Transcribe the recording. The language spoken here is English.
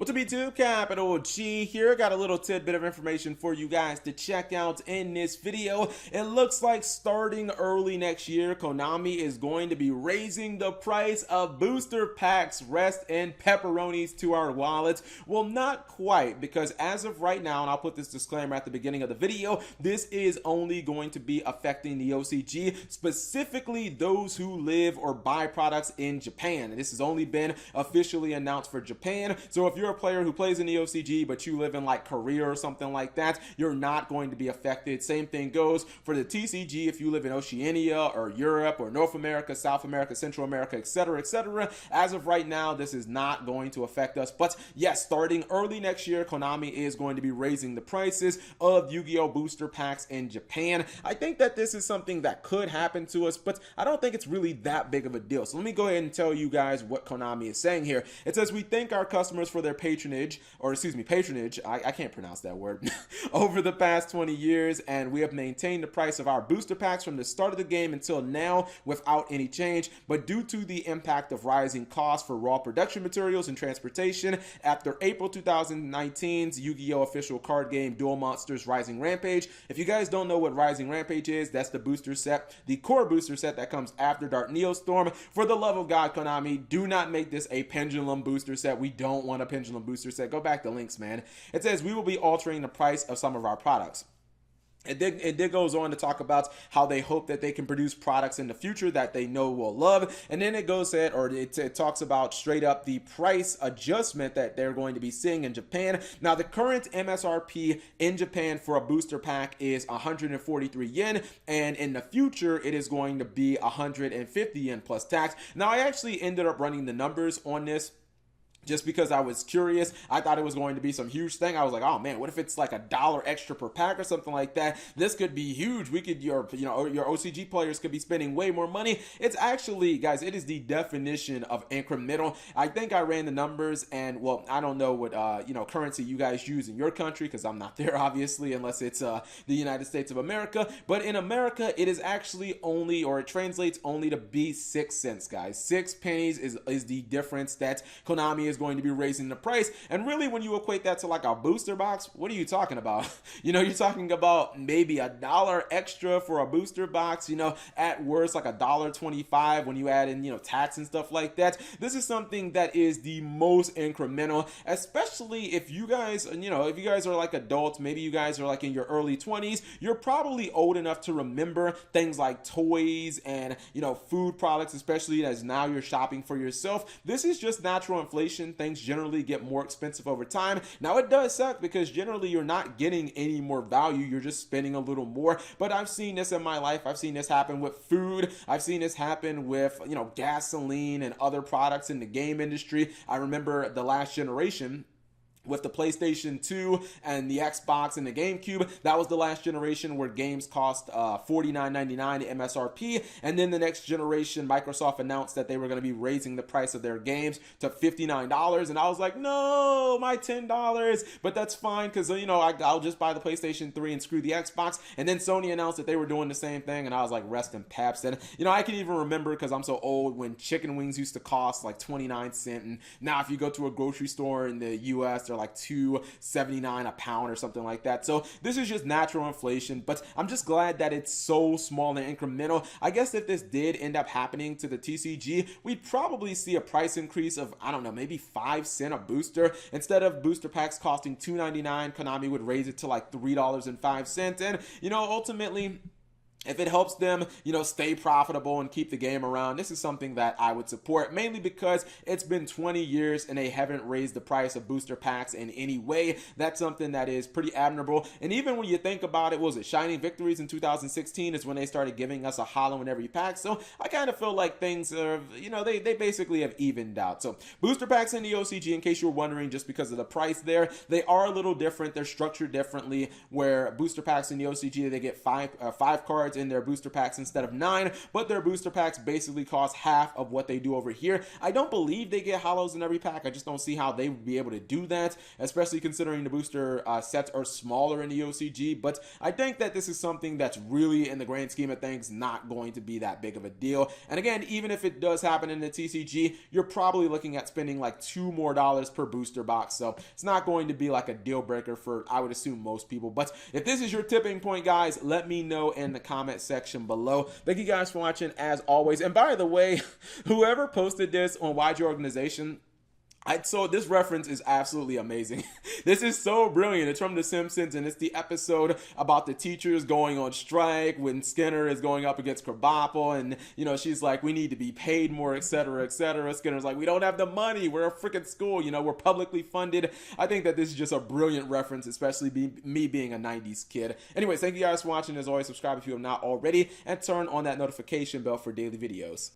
What's up YouTube, Capital G here. Got a little tidbit of information for you guys to check out in this video. It looks like starting early next year, Konami is going to be raising the price of booster packs, rest, and pepperonis to our wallets. Well, not quite, because as of right now, and I'll put this disclaimer at the beginning of the video, this is only going to be affecting the OCG, specifically those who live or buy products in Japan. And this has only been officially announced for Japan. So if you're a player who plays in the OCG but you live in like Korea or something like that, you're not going to be affected. Same thing goes for the TCG if you live in Oceania or Europe or North America, South America, Central America, etc., etc. As of right now, this is not going to affect us. But yes, starting early next year, Konami is going to be raising the prices of Yu-Gi-Oh booster packs in Japan. I think that this is something that could happen to us, but I don't think it's really that big of a deal. So let me go ahead and tell you guys what Konami is saying here. It says, we thank our customers for their patronage, I can't pronounce that word, over the past 20 years, and we have maintained the price of our booster packs from the start of the game until now without any change, but due to the impact of rising costs for raw production materials and transportation, after April 2019's Yu-Gi-Oh official card game Duel Monsters Rising Rampage. If you guys don't know what Rising Rampage is, that's the booster set, the core booster set that comes after Dark Neostorm. For the love of God, Konami, do not make this a pendulum booster set. We don't want a pendulum booster set. Go back to links, man. It says we will be altering the price of some of our products. It did goes on to talk about how they hope that they can produce products in the future that they know will love, and then it goes ahead, or it talks about straight up the price adjustment that they're going to be seeing in Japan. Now, the current MSRP in Japan for a booster pack is 143 yen, and in the future it is going to be 150 yen plus tax. Now, I actually ended up running the numbers on this just because I was curious. I thought it was going to be some huge thing. I was like, oh man, what if it's like $1 extra per pack or something like that? This could be huge. We could, your OCG players could be spending way more money. It's actually, guys, it is the definition of incremental. I think I ran the numbers, and well, I don't know what currency you guys use in your country, because I'm not there obviously, unless it's the United States of America. But in America, it is actually only, or it translates only to be 6 cents, guys. 6 pennies is the difference that Konami is going to be raising the price. And really, when you equate that to like a booster box, what are you talking about? You're talking about maybe $1 extra for a booster box, at worst like $1.25 when you add in, tax and stuff like that. This is something that is the most incremental, especially if you guys, if you guys are like adults, maybe you guys are like in your early 20s, you're probably old enough to remember things like toys and, food products, especially as now you're shopping for yourself. This is just natural inflation. Things generally get more expensive over time. Now, it does suck because generally you're not getting any more value. You're just spending a little more. But I've seen this in my life. I've seen this happen with food. I've seen this happen with, gasoline and other products in the game industry. I remember the last generation with the PlayStation 2 and the Xbox and the GameCube. That was the last generation where games cost $49.99 MSRP. And then the next generation, Microsoft announced that they were going to be raising the price of their games to $59. And I was like, no, my $10. But that's fine, because, I'll just buy the PlayStation 3 and screw the Xbox. And then Sony announced that they were doing the same thing. And I was like, rest in peps. And, I can even remember, because I'm so old, when chicken wings used to cost like 29 cents. And now if you go to a grocery store in the US, they're like $2.79 a pound or something like that. So this is just natural inflation, but I'm just glad that it's so small and incremental. I guess if this did end up happening to the TCG, we'd probably see a price increase of, I don't know, maybe 5 cents a booster. Instead of booster packs costing $2.99, Konami would raise it to like $3.05. And, ultimately, if it helps them, stay profitable and keep the game around, this is something that I would support, mainly because it's been 20 years and they haven't raised the price of booster packs in any way. That's something that is pretty admirable. And even when you think about it, was it Shining Victories in 2016 is when they started giving us a holo in every pack. So I kind of feel like things are, they basically have evened out. So booster packs in the OCG, in case you were wondering, just because of the price there, they are a little different. They're structured differently, where booster packs in the OCG, they get five cards cards in their booster packs instead of 9, but their booster packs basically cost half of what they do over here. I don't believe they get holos in every pack. I just don't see how they would be able to do that, especially considering the booster sets are smaller in the OCG. But I think that this is something that's really, in the grand scheme of things, not going to be that big of a deal. And again, even if it does happen in the TCG, you're probably looking at spending like $2 more per booster box. So it's not going to be like a deal breaker for, I would assume, most people. But if this is your tipping point, guys, let me know in the comment section below. Thank you guys for watching as always. And by the way, whoever posted this on YG Organization, so this reference is absolutely amazing. This is so brilliant. It's from The Simpsons, and it's the episode about the teachers going on strike when Skinner is going up against Krabappel, and, you know, she's like, we need to be paid more, etc., etc. Skinner's like, we don't have the money. We're a freaking school. You know, we're publicly funded. I think that this is just a brilliant reference, especially me being a 90s kid. Anyways, thank you guys for watching. As always, subscribe if you have not already, and turn on that notification bell for daily videos.